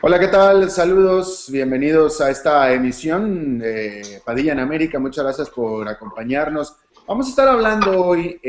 Hola, ¿qué tal? Saludos, bienvenidos a esta emisión Padilla en América. Muchas gracias por acompañarnos. Vamos a estar hablando hoy,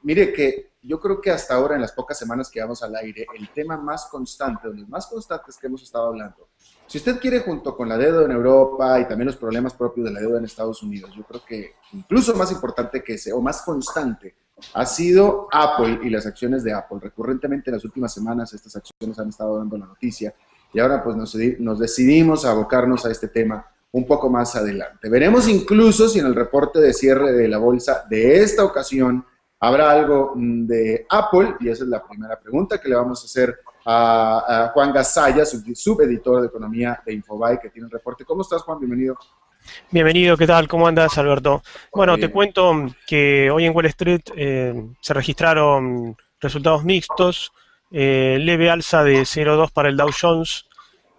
mire que yo creo que hasta ahora, en las pocas semanas que vamos al aire, el tema más constante, de los más constantes que hemos estado hablando, si usted quiere, junto con la deuda en Europa y también los problemas propios de la deuda en Estados Unidos, yo creo que incluso más importante que ese, o más constante, ha sido Apple y las acciones de Apple. Recurrentemente en las últimas semanas estas acciones han estado dando la noticia. Y ahora pues nos decidimos a abocarnos a este tema un poco más adelante. Veremos incluso si en el reporte de cierre de la bolsa de esta ocasión habrá algo de Apple, y esa es la primera pregunta que le vamos a hacer a Juan Gasaya, subeditor de economía de Infobae, que tiene el reporte. ¿Cómo estás, Juan? Bienvenido. Bienvenido, ¿qué tal? ¿Cómo andas, Alberto? Bueno, te Bien. cuento que hoy en Wall Street se registraron resultados mixtos, leve alza de 0,2 para el Dow Jones,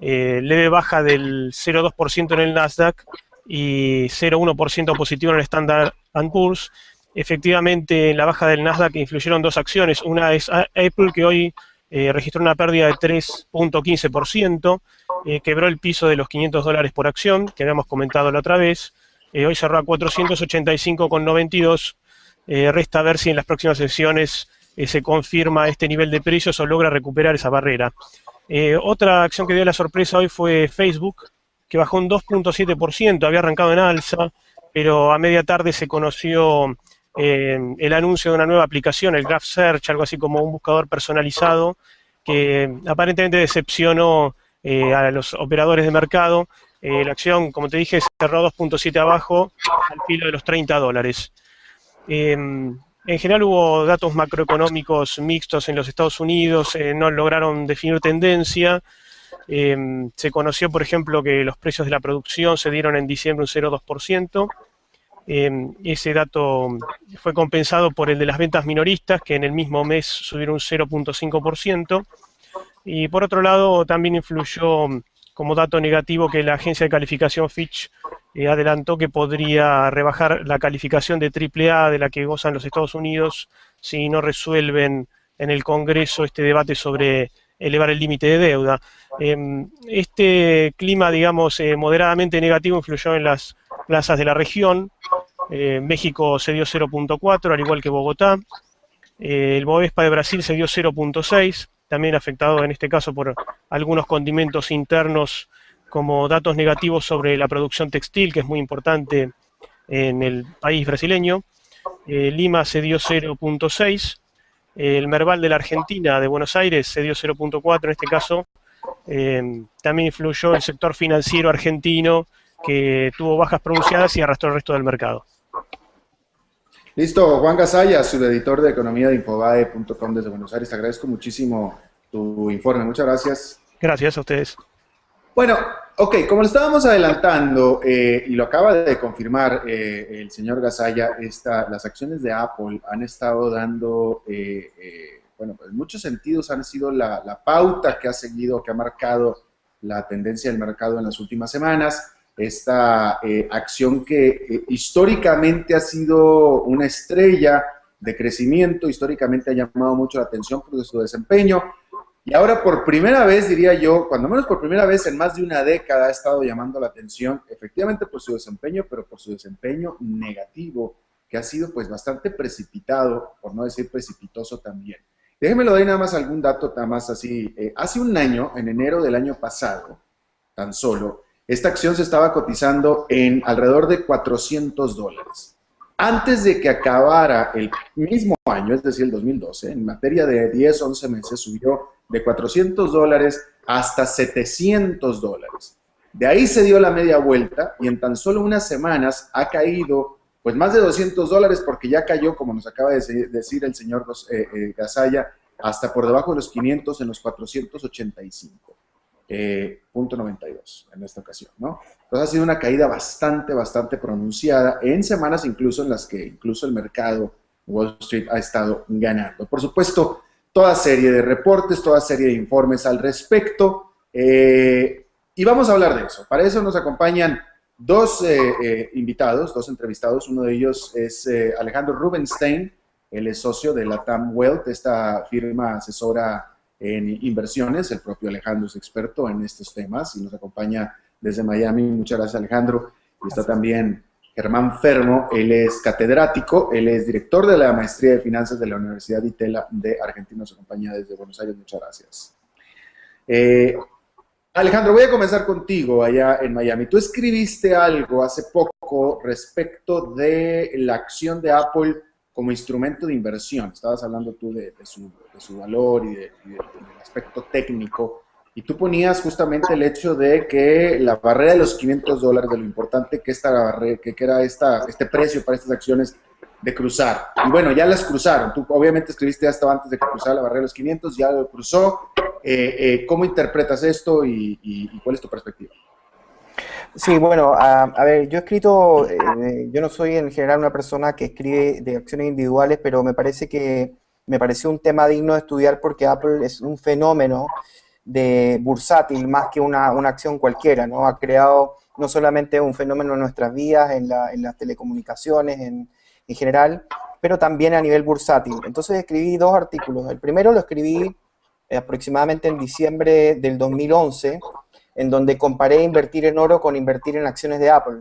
leve baja del 0,2% en el Nasdaq y 0,1% positivo en el Standard & Poor's. Efectivamente, en la baja del Nasdaq influyeron dos acciones. Una es Apple, que hoy registró una pérdida de 3,15%. Quebró el piso de los $500 por acción, que habíamos comentado la otra vez. Hoy cerró a 485,92. Resta ver si en las próximas sesiones se confirma este nivel de precios o logra recuperar esa barrera. Otra acción que dio la sorpresa hoy fue Facebook, que bajó un 2,7%, había arrancado en alza, pero a media tarde se conoció el anuncio de una nueva aplicación, el Graph Search, algo así como un buscador personalizado, que aparentemente decepcionó a los operadores de mercado. La acción, como te dije, cerró 2,7 abajo, al filo de los $30. En general hubo datos macroeconómicos mixtos en los Estados Unidos, no lograron definir tendencia. Se conoció, por ejemplo, que los precios de la producción se dieron en diciembre un 0,2%. Ese dato fue compensado por el de las ventas minoristas, que en el mismo mes subieron un 0,5%. Y por otro lado, también influyó como dato negativo que la agencia de calificación Fitch adelantó que podría rebajar la calificación de AAA de la que gozan los Estados Unidos si no resuelven en el Congreso este debate sobre elevar el límite de deuda. Este clima, digamos, moderadamente negativo influyó en las plazas de la región. México se dio 0,4, al igual que Bogotá. El Bovespa de Brasil se dio 0,6, también afectado en este caso por algunos condimentos internos como datos negativos sobre la producción textil, que es muy importante en el país brasileño. Lima se dio 0,6. El Merval de la Argentina, de Buenos Aires, se dio 0,4 en este caso. También influyó el sector financiero argentino, que tuvo bajas pronunciadas y arrastró el resto del mercado. Listo, Juan Gasaya, subeditor de economía de Infobae.com desde Buenos Aires. Te agradezco muchísimo tu informe. Muchas gracias. Gracias a ustedes. Bueno, ok, como lo estábamos adelantando, y lo acaba de confirmar el señor Gasaya, las acciones de Apple han estado dando, bueno, en muchos sentidos han sido la pauta que ha seguido, que ha marcado la tendencia del mercado en las últimas semanas. Esta acción que históricamente ha sido una estrella de crecimiento, históricamente ha llamado mucho la atención por su desempeño. Y ahora por primera vez, diría yo, cuando menos por primera vez en más de una década ha estado llamando la atención, efectivamente por su desempeño, pero por su desempeño negativo, que ha sido pues bastante precipitado, por no decir precipitoso también. Déjenme lo doy nada más algún dato, nada más así. Hace un año, en enero del año pasado, tan solo, esta acción se estaba cotizando en alrededor de $400. Antes de que acabara el mismo año, es decir, el 2012, en materia de 10, 11 meses, subió de $400 hasta $700. De ahí se dio la media vuelta y en tan solo unas semanas ha caído pues más de $200 porque ya cayó, como nos acaba de decir el señor Gasaya, hasta por debajo de los 500 en los 485.92 en esta ocasión, ¿no? Entonces ha sido una caída bastante pronunciada en semanas incluso en las que incluso el mercado Wall Street ha estado ganando. Por supuesto, toda serie de reportes, toda serie de informes al respecto, y vamos a hablar de eso. Para eso nos acompañan dos invitados, dos entrevistados. Uno de ellos es Alejandro Rubenstein, él es socio de Latam Wealth, esta firma asesora en inversiones. El propio Alejandro es experto en estos temas y nos acompaña desde Miami. Muchas gracias, Alejandro. Y está también Germán Fermo, él es catedrático, él es director de la Maestría de Finanzas de la Universidad ITELA de Argentina, nos acompaña desde Buenos Aires. Muchas gracias. Alejandro, voy a comenzar contigo allá en Miami. Tú escribiste algo hace poco respecto de la acción de Apple como instrumento de inversión. Estabas hablando tú de su valor y del aspecto técnico. Y tú ponías justamente el hecho de que la barrera de los $500, de lo importante que, que era este precio para estas acciones de cruzar. Y bueno, ya las cruzaron. Tú obviamente escribiste hasta antes de que cruzara la barrera de los 500, ya lo cruzó. ¿Cómo interpretas esto y cuál es tu perspectiva? Sí, bueno, a ver, yo he escrito, yo no soy en general una persona que escribe de acciones individuales, pero me pareció un tema digno de estudiar porque Apple es un fenómeno de bursátil más que una acción cualquiera, ¿no? Ha creado no solamente un fenómeno en nuestras vidas, en las telecomunicaciones, en general, pero también a nivel bursátil. Entonces escribí 2 artículos. El primero lo escribí aproximadamente en diciembre del 2011, en donde comparé invertir en oro con invertir en acciones de Apple.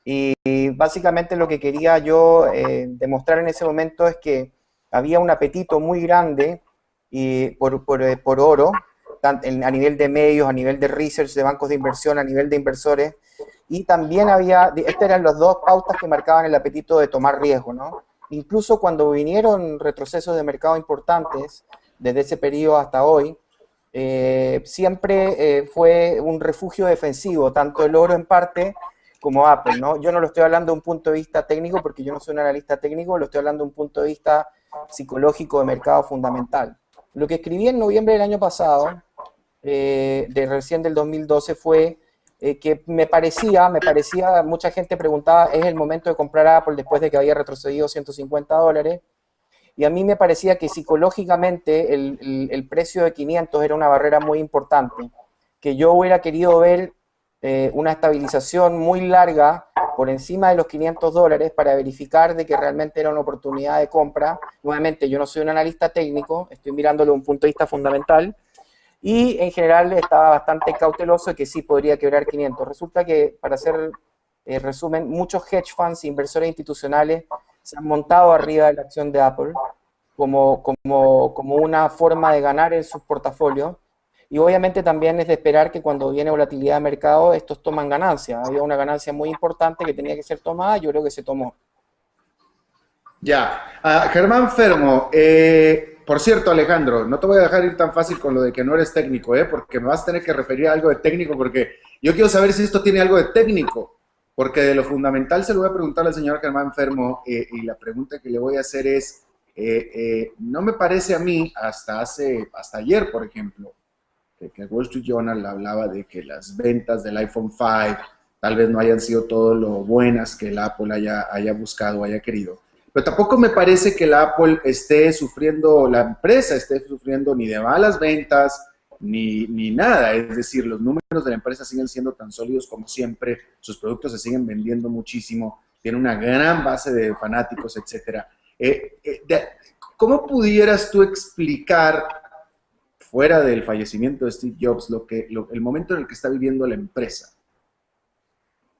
Y básicamente lo que quería yo demostrar en ese momento es que había un apetito muy grande por oro, a nivel de medios, a nivel de research, de bancos de inversión, a nivel de inversores, y también estas eran las 2 pautas que marcaban el apetito de tomar riesgo, ¿no? Incluso cuando vinieron retrocesos de mercado importantes, desde ese periodo hasta hoy, siempre fue un refugio defensivo, tanto el oro en parte como Apple, ¿no? Yo no lo estoy hablando de un punto de vista técnico, porque yo no soy un analista técnico, lo estoy hablando de un punto de vista psicológico de mercado fundamental. Lo que escribí en noviembre del año pasado, recién del 2012, fue que me parecía, mucha gente preguntaba, ¿es el momento de comprar Apple después de que había retrocedido $150? Y a mí me parecía que psicológicamente el precio de 500 era una barrera muy importante, que yo hubiera querido ver una estabilización muy larga por encima de los $500 para verificar de que realmente era una oportunidad de compra. Nuevamente, yo no soy un analista técnico, estoy mirándolo desde un punto de vista fundamental, y en general estaba bastante cauteloso de que sí podría quebrar 500. Resulta que, para hacer resumen, muchos hedge funds e inversores institucionales se han montado arriba de la acción de Apple como una forma de ganar en sus portafolios, y obviamente también es de esperar que cuando viene volatilidad de mercado estos toman ganancia. Había una ganancia muy importante que tenía que ser tomada, yo creo que se tomó. Ya, Germán Fermo, por cierto, Alejandro, no te voy a dejar ir tan fácil con lo de que no eres técnico, porque me vas a tener que referir a algo de técnico, porque yo quiero saber si esto tiene algo de técnico, porque de lo fundamental se lo voy a preguntar al señor Germán Fermo, y la pregunta que le voy a hacer es, no me parece a mí, hasta ayer, por ejemplo, que el Wall Street Journal hablaba de que las ventas del iPhone 5 tal vez no hayan sido todo lo buenas que el Apple haya buscado o haya querido. Pero tampoco me parece que la Apple la empresa esté sufriendo ni de malas ventas, ni nada. Es decir, los números de la empresa siguen siendo tan sólidos como siempre, sus productos se siguen vendiendo muchísimo, tiene una gran base de fanáticos, etcétera. ¿Cómo pudieras tú explicar, fuera del fallecimiento de Steve Jobs, el momento en el que está viviendo la empresa?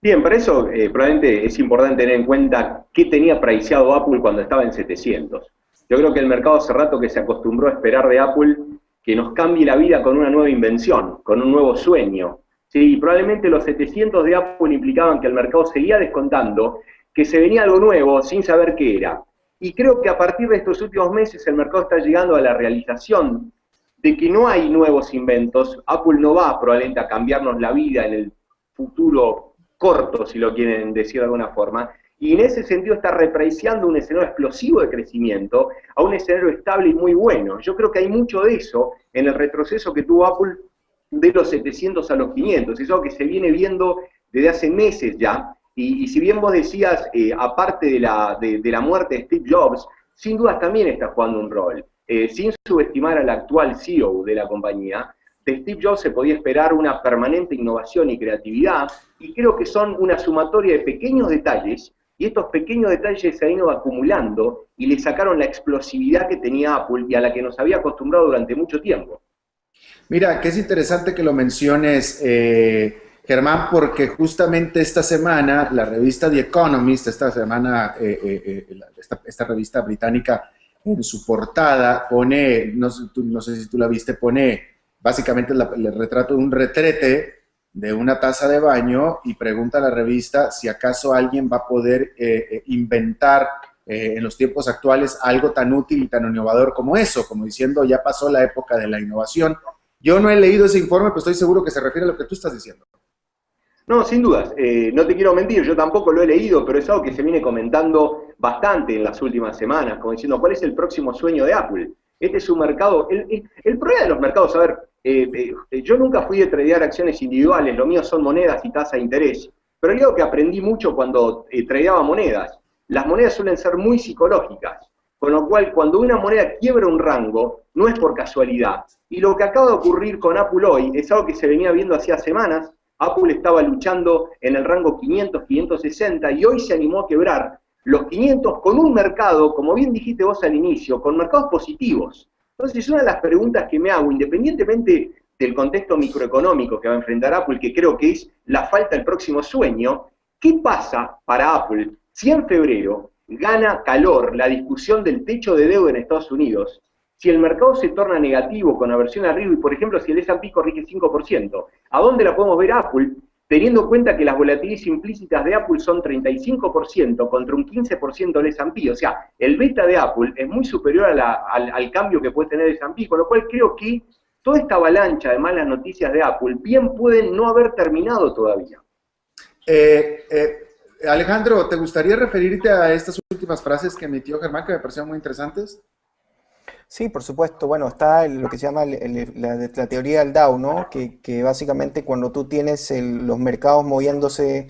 Bien, para eso probablemente es importante tener en cuenta qué tenía priceado Apple cuando estaba en 700. Yo creo que el mercado hace rato que se acostumbró a esperar de Apple que nos cambie la vida con una nueva invención, con un nuevo sueño. Sí, y probablemente los 700 de Apple implicaban que el mercado seguía descontando, que se venía algo nuevo sin saber qué era. Y creo que a partir de estos últimos meses el mercado está llegando a la realización de que no hay nuevos inventos. Apple no va probablemente a cambiarnos la vida en el futuro corto, si lo quieren decir de alguna forma, y en ese sentido está repreciando un escenario explosivo de crecimiento a un escenario estable y muy bueno. Yo creo que hay mucho de eso en el retroceso que tuvo Apple de los 700 a los 500, es algo que se viene viendo desde hace meses ya, y si bien vos decías, aparte de la muerte de Steve Jobs, sin dudas también está jugando un rol. Sin subestimar al actual CEO de la compañía, de Steve Jobs se podía esperar una permanente innovación y creatividad, y creo que son una sumatoria de pequeños detalles Y estos pequeños detalles se han ido acumulando y le sacaron la explosividad que tenía Apple y a la que nos había acostumbrado durante mucho tiempo. Mira, que es interesante que lo menciones, Germán, porque justamente esta semana la revista The Economist, esta semana, esta revista británica, en su portada pone, no sé si tú la viste, pone básicamente el retrato de un retrete de una taza de baño y pregunta a la revista si acaso alguien va a poder inventar en los tiempos actuales algo tan útil y tan innovador como eso, como diciendo ya pasó la época de la innovación. Yo no he leído ese informe, pero estoy seguro que se refiere a lo que tú estás diciendo. No, sin dudas, no te quiero mentir, yo tampoco lo he leído, pero es algo que se viene comentando bastante en las últimas semanas, como diciendo, ¿cuál es el próximo sueño de Apple? Este es un mercado, el problema de los mercados, a ver, yo nunca fui de tradear acciones individuales, lo mío son monedas y tasa de interés, pero hay algo que aprendí mucho cuando tradeaba monedas, las monedas suelen ser muy psicológicas, con lo cual cuando una moneda quiebra un rango, no es por casualidad, y lo que acaba de ocurrir con Apple hoy es algo que se venía viendo hacía semanas. Apple estaba luchando en el rango 500, 560 y hoy se animó a quebrar los 500 con un mercado, como bien dijiste vos al inicio, con mercados positivos. Entonces, una de las preguntas que me hago, independientemente del contexto microeconómico que va a enfrentar Apple, que creo que es la falta del próximo sueño, ¿qué pasa para Apple si en febrero gana calor la discusión del techo de deuda en Estados Unidos? Si el mercado se torna negativo con aversión a riesgo y, por ejemplo, si el S&P corrige 5%, ¿a dónde la podemos ver Apple? Teniendo en cuenta que las volatilidades implícitas de Apple son 35% contra un 15% del S&P. O sea, el beta de Apple es muy superior al cambio que puede tener el S&P, con lo cual creo que toda esta avalancha de malas noticias de Apple bien pueden no haber terminado todavía. Alejandro, ¿te gustaría referirte a estas últimas frases que emitió Germán, que me parecieron muy interesantes? Sí, por supuesto. Bueno, está lo que se llama la teoría del Dow, ¿no? Que básicamente cuando tú tienes los mercados moviéndose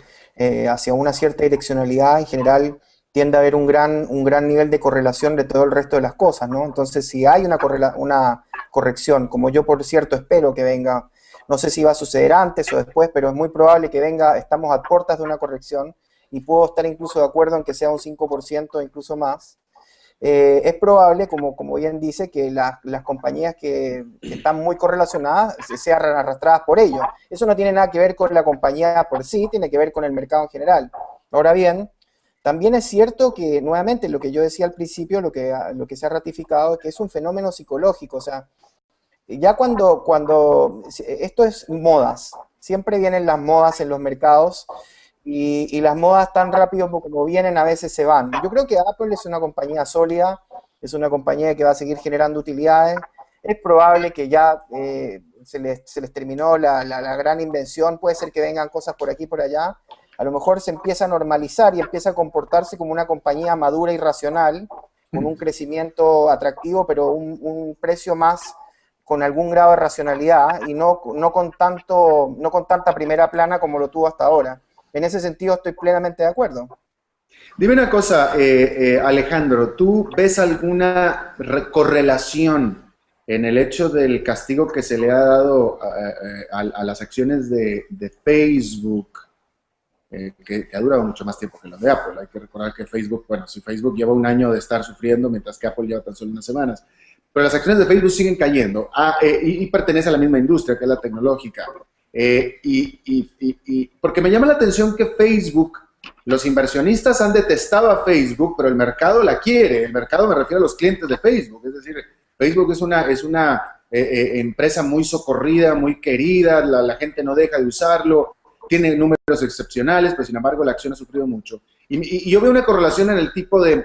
hacia una cierta direccionalidad, en general tiende a haber un gran nivel de correlación de todo el resto de las cosas, ¿no? Entonces, si hay una corrección, como yo por cierto espero que venga, no sé si va a suceder antes o después, pero es muy probable que venga, estamos a puertas de una corrección y puedo estar incluso de acuerdo en que sea un 5% o incluso más. Es probable, como bien dice, que las compañías que están muy correlacionadas sean arrastradas por ello. Eso no tiene nada que ver con la compañía por sí, tiene que ver con el mercado en general. Ahora bien, también es cierto que, nuevamente, lo que yo decía al principio, lo que se ha ratificado, es que es un fenómeno psicológico. O sea, ya cuando esto es modas, siempre vienen las modas en los mercados, y las modas tan rápido como vienen a veces se van. Yo creo que Apple es una compañía sólida, es una compañía que va a seguir generando utilidades. Es probable que ya se les terminó la gran invención, puede ser que vengan cosas por aquí y por allá. A lo mejor se empieza a normalizar y empieza a comportarse como una compañía madura y racional, con un crecimiento atractivo, pero un precio más con algún grado de racionalidad y no con tanta primera plana como lo tuvo hasta ahora. En ese sentido estoy plenamente de acuerdo. Dime una cosa, Alejandro, ¿tú ves alguna correlación en el hecho del castigo que se le ha dado a las acciones de Facebook, que ha durado mucho más tiempo que las de Apple? Hay que recordar que Facebook, bueno, si Facebook lleva un año de estar sufriendo, mientras que Apple lleva tan solo unas semanas, pero las acciones de Facebook siguen cayendo y pertenece a la misma industria, que es la tecnológica. Porque me llama la atención que Facebook, los inversionistas han detestado a Facebook, pero el mercado la quiere. El mercado, me refiero a los clientes de Facebook, es decir, Facebook es una empresa muy socorrida, muy querida, la gente no deja de usarlo, tiene números excepcionales, pero sin embargo la acción ha sufrido mucho. Y yo veo una correlación en el tipo de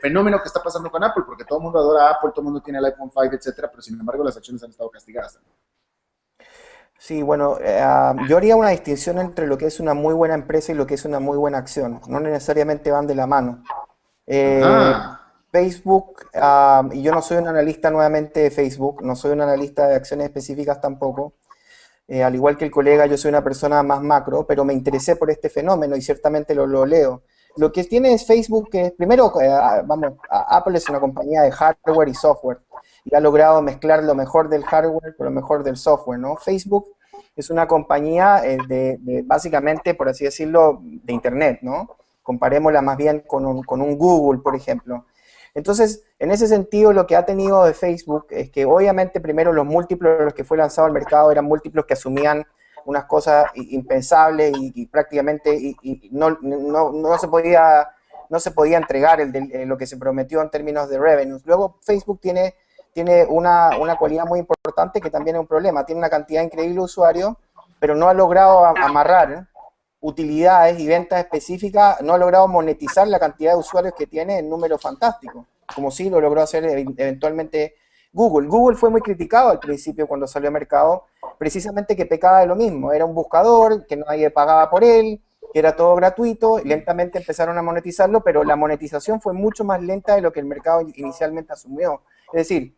fenómeno que está pasando con Apple, porque todo el mundo adora a Apple, todo el mundo tiene el iPhone 5, etcétera, pero sin embargo las acciones han estado castigadas. Sí, bueno, yo haría una distinción entre lo que es una muy buena empresa y lo que es una muy buena acción. No necesariamente van de la mano. Facebook, y yo no soy un analista nuevamente de Facebook, no soy un analista de acciones específicas tampoco. Al igual que el colega, yo soy una persona más macro, pero me interesé por este fenómeno y ciertamente lo leo. Lo que tiene es Facebook, que es, primero, Apple es una compañía de hardware y software, y ha logrado mezclar lo mejor del hardware con lo mejor del software, ¿no? Facebook es una compañía básicamente, por así decirlo, de Internet, ¿no? Comparémosla más bien con un Google, por ejemplo. Entonces, en ese sentido, lo que ha tenido de Facebook es que obviamente primero los múltiplos de los que fue lanzado al mercado eran múltiplos que asumían unas cosas impensables y prácticamente no se podía entregar lo que se prometió en términos de revenues. Luego, Facebook tiene una cualidad muy importante que también es un problema. Tiene una cantidad increíble de usuarios, pero no ha logrado amarrar utilidades y ventas específicas, no ha logrado monetizar la cantidad de usuarios que tiene en números fantásticos, como sí lo logró hacer eventualmente Google. Google fue muy criticado al principio cuando salió al mercado, precisamente que pecaba de lo mismo, era un buscador, que nadie pagaba por él, que era todo gratuito, y lentamente empezaron a monetizarlo, pero la monetización fue mucho más lenta de lo que el mercado inicialmente asumió. Es decir,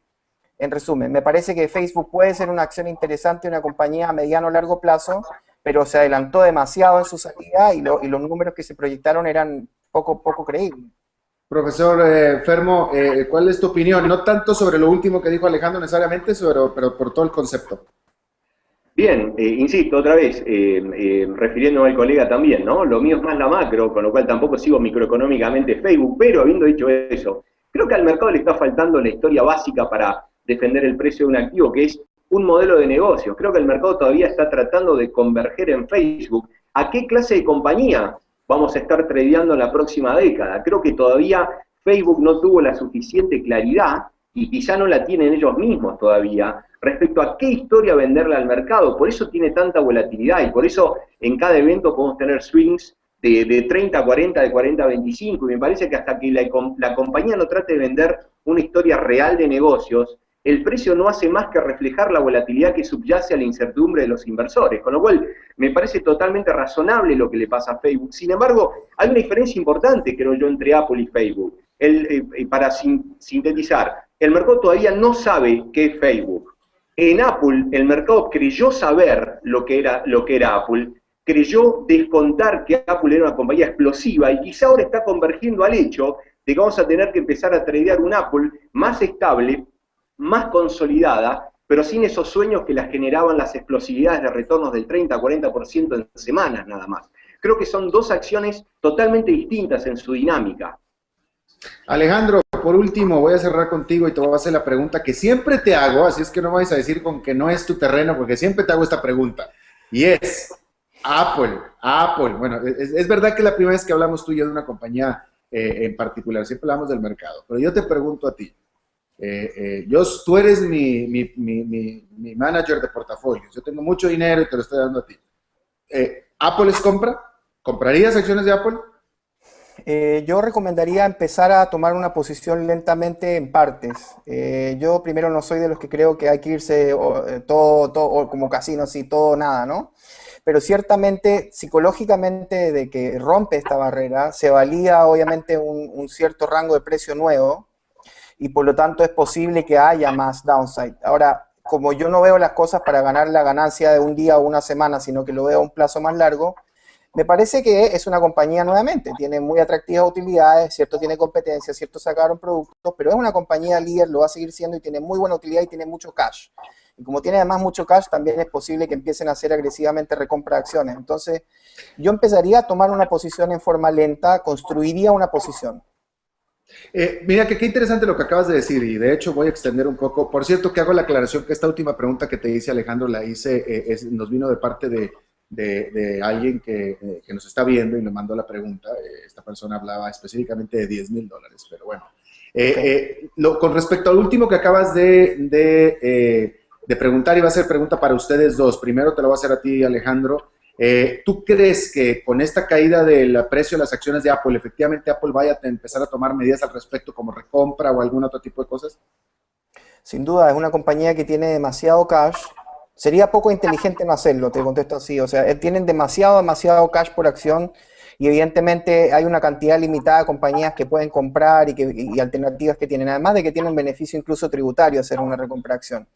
en resumen, me parece que Facebook puede ser una acción interesante, una compañía a mediano o largo plazo, pero se adelantó demasiado en su salida y los números que se proyectaron eran poco creíbles. Profesor Fermo, ¿cuál es tu opinión? No tanto sobre lo último que dijo Alejandro necesariamente, pero por todo el concepto. Bien, insisto, otra vez, refiriéndome al colega también, ¿no? Lo mío es más la macro, con lo cual tampoco sigo microeconómicamente Facebook, pero habiendo dicho eso, creo que al mercado le está faltando la historia básica para defender el precio de un activo, que es un modelo de negocio. Creo que el mercado todavía está tratando de converger en Facebook. ¿A qué clase de compañía vamos a estar tradeando en la próxima década? Creo que todavía Facebook no tuvo la suficiente claridad, y quizá no la tienen ellos mismos todavía, respecto a qué historia venderle al mercado. Por eso tiene tanta volatilidad, y por eso en cada evento podemos tener swings de 30 a 40, de 40 a 25, y me parece que hasta que la compañía no trate de vender una historia real de negocios, el precio no hace más que reflejar la volatilidad que subyace a la incertidumbre de los inversores, con lo cual me parece totalmente razonable lo que le pasa a Facebook. Sin embargo, hay una diferencia importante, creo yo, entre Apple y Facebook. Para sintetizar, el mercado todavía no sabe qué es Facebook. En Apple, el mercado creyó saber lo que era Apple, creyó descontar que Apple era una compañía explosiva, y quizá ahora está convergiendo al hecho de que vamos a tener que empezar a tradear un Apple más estable, más consolidada, pero sin esos sueños que las generaban las explosividades de retornos del 30 a 40% en semanas nada más. Creo que son dos acciones totalmente distintas en su dinámica. Alejandro, por último, voy a cerrar contigo y te voy a hacer la pregunta que siempre te hago, así es que no me vais a decir con que no es tu terreno, porque siempre te hago esta pregunta, y es, Apple, bueno, es verdad que la primera vez que hablamos tú y yo de una compañía en particular, siempre hablamos del mercado, pero yo te pregunto a ti, tú eres mi manager de portafolios, yo tengo mucho dinero y te lo estoy dando a ti. ¿Apple es compra? ¿Comprarías acciones de Apple? Yo recomendaría empezar a tomar una posición lentamente en partes. Yo primero no soy de los que creo que hay que irse todo como casino, así, todo o nada, ¿no? Pero ciertamente, psicológicamente, de que rompe esta barrera, se valida obviamente un cierto rango de precio nuevo, y por lo tanto es posible que haya más downside. Ahora, como yo no veo las cosas para ganar la ganancia de un día o una semana, sino que lo veo a un plazo más largo, me parece que es una compañía nuevamente, tiene muy atractivas utilidades, cierto tiene competencia, cierto sacaron productos, pero es una compañía líder, lo va a seguir siendo y tiene muy buena utilidad y tiene mucho cash. Y como tiene además mucho cash, también es posible que empiecen a hacer agresivamente recompra de acciones. Entonces, yo empezaría a tomar una posición en forma lenta, construiría una posición. Mira, que qué interesante lo que acabas de decir, y de hecho voy a extender un poco. Por cierto, que hago la aclaración que esta última pregunta que te hice, Alejandro, la hice, nos vino de parte de alguien que nos está viendo y me mandó la pregunta. Esta persona hablaba específicamente de $10,000, pero bueno. Con respecto al último que acabas de preguntar, y va a ser pregunta para ustedes dos. Primero te lo voy a hacer a ti, Alejandro. ¿Tú crees que con esta caída del precio de las acciones de Apple, efectivamente Apple vaya a empezar a tomar medidas al respecto, como recompra o algún otro tipo de cosas? Sin duda, es una compañía que tiene demasiado cash. Sería poco inteligente no hacerlo, te contesto así. O sea, tienen demasiado cash por acción, y evidentemente hay una cantidad limitada de compañías que pueden comprar y alternativas que tienen. Además de que tienen un beneficio incluso tributario hacer una recompra de acción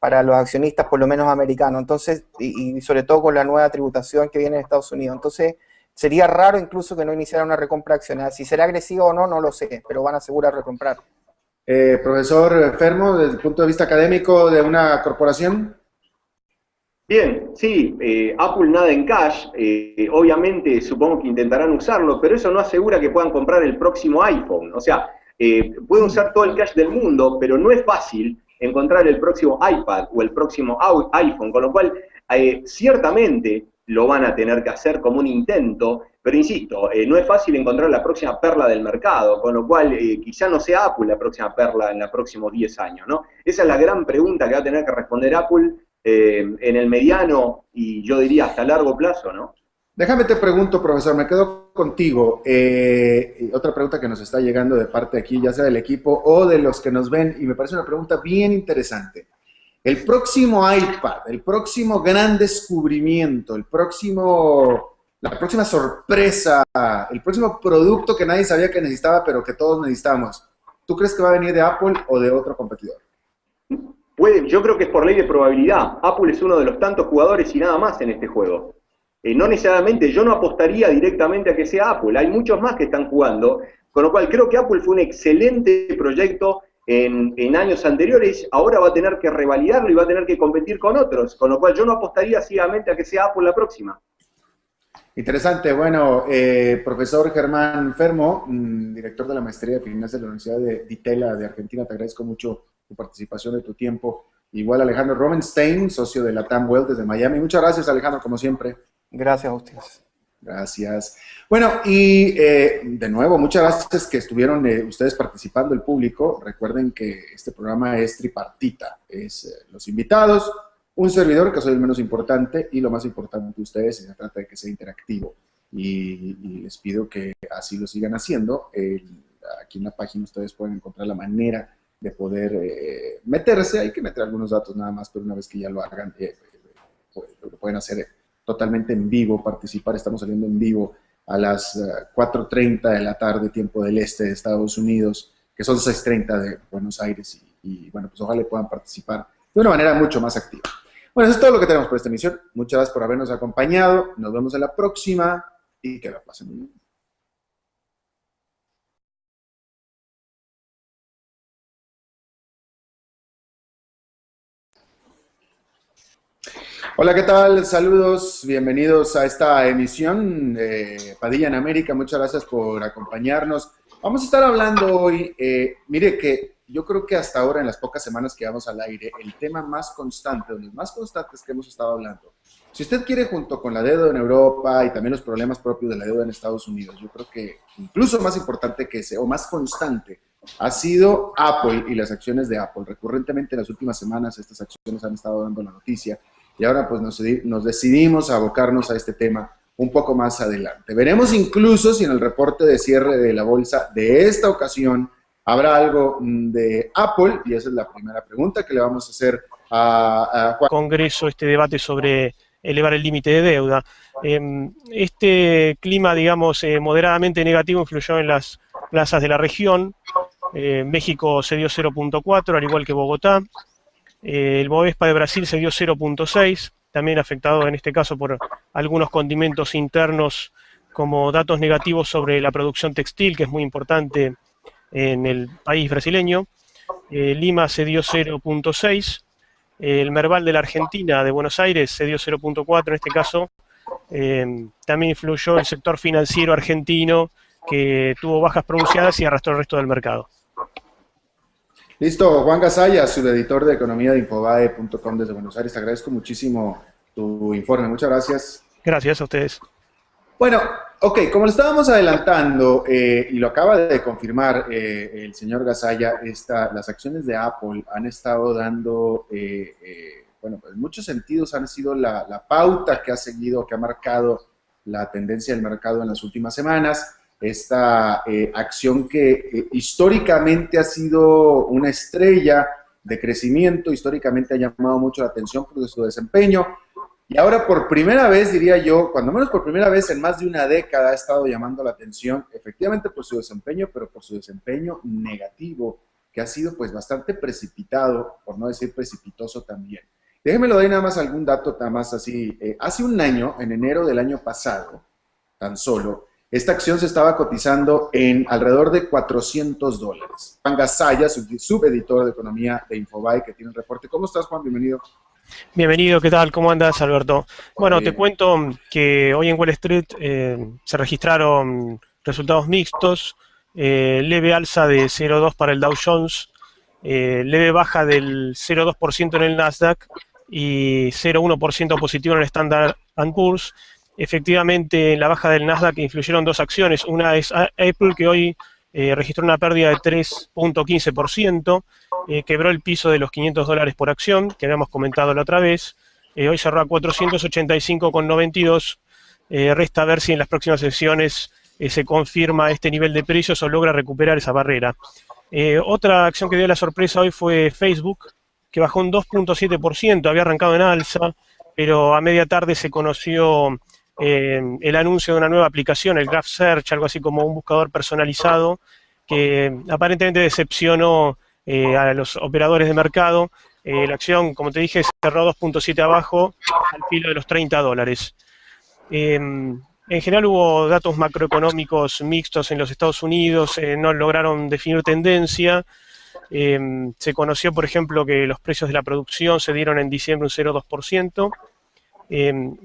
para los accionistas, por lo menos americanos. Entonces, y sobre todo con la nueva tributación que viene de Estados Unidos. Entonces, sería raro incluso que no iniciara una recompra de acciones. Si será agresivo o no, no lo sé, pero van a asegurar recomprar. Profesor Fermo, desde el punto de vista académico de una corporación. Bien, sí, Apple nada en cash, obviamente supongo que intentarán usarlo, pero eso no asegura que puedan comprar el próximo iPhone. O sea, pueden usar todo el cash del mundo, pero no es fácil encontrar el próximo iPad o el próximo iPhone, con lo cual ciertamente lo van a tener que hacer como un intento, pero insisto, no es fácil encontrar la próxima perla del mercado, con lo cual quizá no sea Apple la próxima perla en los próximos 10 años, ¿no? Esa es la gran pregunta que va a tener que responder Apple en el mediano y yo diría hasta largo plazo, ¿no? Déjame te pregunto, profesor, me quedo contigo. Otra pregunta que nos está llegando de parte aquí, ya sea del equipo o de los que nos ven, y me parece una pregunta bien interesante. El próximo iPad, el próximo gran descubrimiento, la próxima sorpresa, el próximo producto que nadie sabía que necesitaba, pero que todos necesitamos, ¿tú crees que va a venir de Apple o de otro competidor? Yo creo que es por ley de probabilidad. Apple es uno de los tantos jugadores y nada más en este juego. No necesariamente, yo no apostaría directamente a que sea Apple. Hay muchos más que están jugando, con lo cual creo que Apple fue un excelente proyecto en años anteriores. Ahora va a tener que revalidarlo y va a tener que competir con otros, con lo cual yo no apostaría ciegamente a que sea Apple la próxima. Interesante. Bueno, profesor Germán Fermo, director de la Maestría de Finanzas de la Universidad de Ditela de Argentina, te agradezco mucho tu participación, de tu tiempo. Igual Alejandro Robenstein, socio de Latam Wealth desde Miami. Muchas gracias, Alejandro, como siempre. Gracias a ustedes. Gracias. Bueno, y de nuevo, muchas gracias que estuvieron ustedes participando, el público. Recuerden que este programa es tripartita. Es los invitados, un servidor, que soy el menos importante, y lo más importante de ustedes, y se trata de que sea interactivo. Y les pido que así lo sigan haciendo. Aquí en la página ustedes pueden encontrar la manera de poder meterse. Hay que meter algunos datos nada más, pero una vez que ya lo hagan, lo pueden hacer totalmente en vivo, participar. Estamos saliendo en vivo a las 4:30 de la tarde, tiempo del este de Estados Unidos, que son 6:30 de Buenos Aires, y bueno, pues ojalá puedan participar de una manera mucho más activa. Bueno, eso es todo lo que tenemos por esta emisión. Muchas gracias por habernos acompañado. Nos vemos en la próxima y que la pasen muy bien. Hola, ¿qué tal? Saludos, bienvenidos a esta emisión de Padilla en América. Muchas gracias por acompañarnos. Vamos a estar hablando hoy, mire que yo creo que hasta ahora, en las pocas semanas que vamos al aire, el tema más constante, de los más constantes que hemos estado hablando, si usted quiere, junto con la deuda en Europa y también los problemas propios de la deuda en Estados Unidos, yo creo que incluso más importante que ese, o más constante, ha sido Apple y las acciones de Apple. Recurrentemente en las últimas semanas estas acciones han estado dando la noticia, y ahora pues nos decidimos a abocarnos a este tema un poco más adelante. Veremos incluso si en el reporte de cierre de la bolsa de esta ocasión habrá algo de Apple, y esa es la primera pregunta que le vamos a hacer a Congreso, este debate sobre elevar el límite de deuda. Este clima, digamos, moderadamente negativo influyó en las plazas de la región. México se dio 0.4, al igual que Bogotá. El Bovespa de Brasil se dio 0.6, también afectado en este caso por algunos condimentos internos como datos negativos sobre la producción textil, que es muy importante en el país brasileño. Lima se dio 0.6, el Merval de la Argentina, de Buenos Aires, se dio 0.4 en este caso. También influyó el sector financiero argentino, que tuvo bajas pronunciadas y arrastró el resto del mercado. Listo, Juan Gasalla, subeditor de economía de Infobae.com desde Buenos Aires. Te agradezco muchísimo tu informe. Muchas gracias. Gracias a ustedes. Bueno, ok, como le estábamos adelantando, y lo acaba de confirmar el señor Gasalla, las acciones de Apple han estado dando, bueno, pues en muchos sentidos han sido la pauta que ha seguido, que ha marcado la tendencia del mercado en las últimas semanas. Esta acción que históricamente ha sido una estrella de crecimiento, históricamente ha llamado mucho la atención por su desempeño, y ahora por primera vez, diría yo, cuando menos por primera vez en más de una década, ha estado llamando la atención, efectivamente por su desempeño, pero por su desempeño negativo, que ha sido pues bastante precipitado, por no decir precipitoso también. Déjenme lo doy nada más algún dato, nada más así. Hace un año, en enero del año pasado, tan solo, esta acción se estaba cotizando en alrededor de $400. Juan Gasalla, subeditor de economía de Infobae, que tiene el reporte. ¿Cómo estás, Juan? Bienvenido. Bienvenido, ¿qué tal? ¿Cómo andas, Alberto? Bueno, te Bien. cuento que hoy en Wall Street se registraron resultados mixtos, leve alza de 0,2 para el Dow Jones, leve baja del 0,2% en el Nasdaq y 0,1% positivo en el Standard Poor's. Efectivamente, en la baja del Nasdaq influyeron dos acciones. Una es Apple, que hoy registró una pérdida de 3,15%, quebró el piso de los $500 por acción, que habíamos comentado la otra vez. Hoy cerró a 485,92. Resta ver si en las próximas sesiones se confirma este nivel de precios o logra recuperar esa barrera. Otra acción que dio la sorpresa hoy fue Facebook, que bajó un 2,7%, había arrancado en alza, pero a media tarde se conoció el anuncio de una nueva aplicación, el Graph Search, algo así como un buscador personalizado, que aparentemente decepcionó a los operadores de mercado. La acción, como te dije, cerró 2,7 abajo, al filo de los $30. En general hubo datos macroeconómicos mixtos en los Estados Unidos, no lograron definir tendencia. Se conoció, por ejemplo, que los precios de la producción se dieron en diciembre un 0,2%.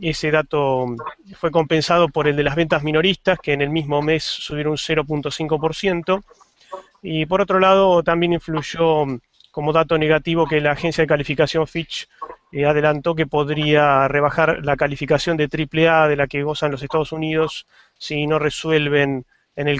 Ese dato fue compensado por el de las ventas minoristas, que en el mismo mes subieron un 0,5%. Y por otro lado, también influyó como dato negativo que la agencia de calificación Fitch adelantó que podría rebajar la calificación de AAA de la que gozan los Estados Unidos si no resuelven en el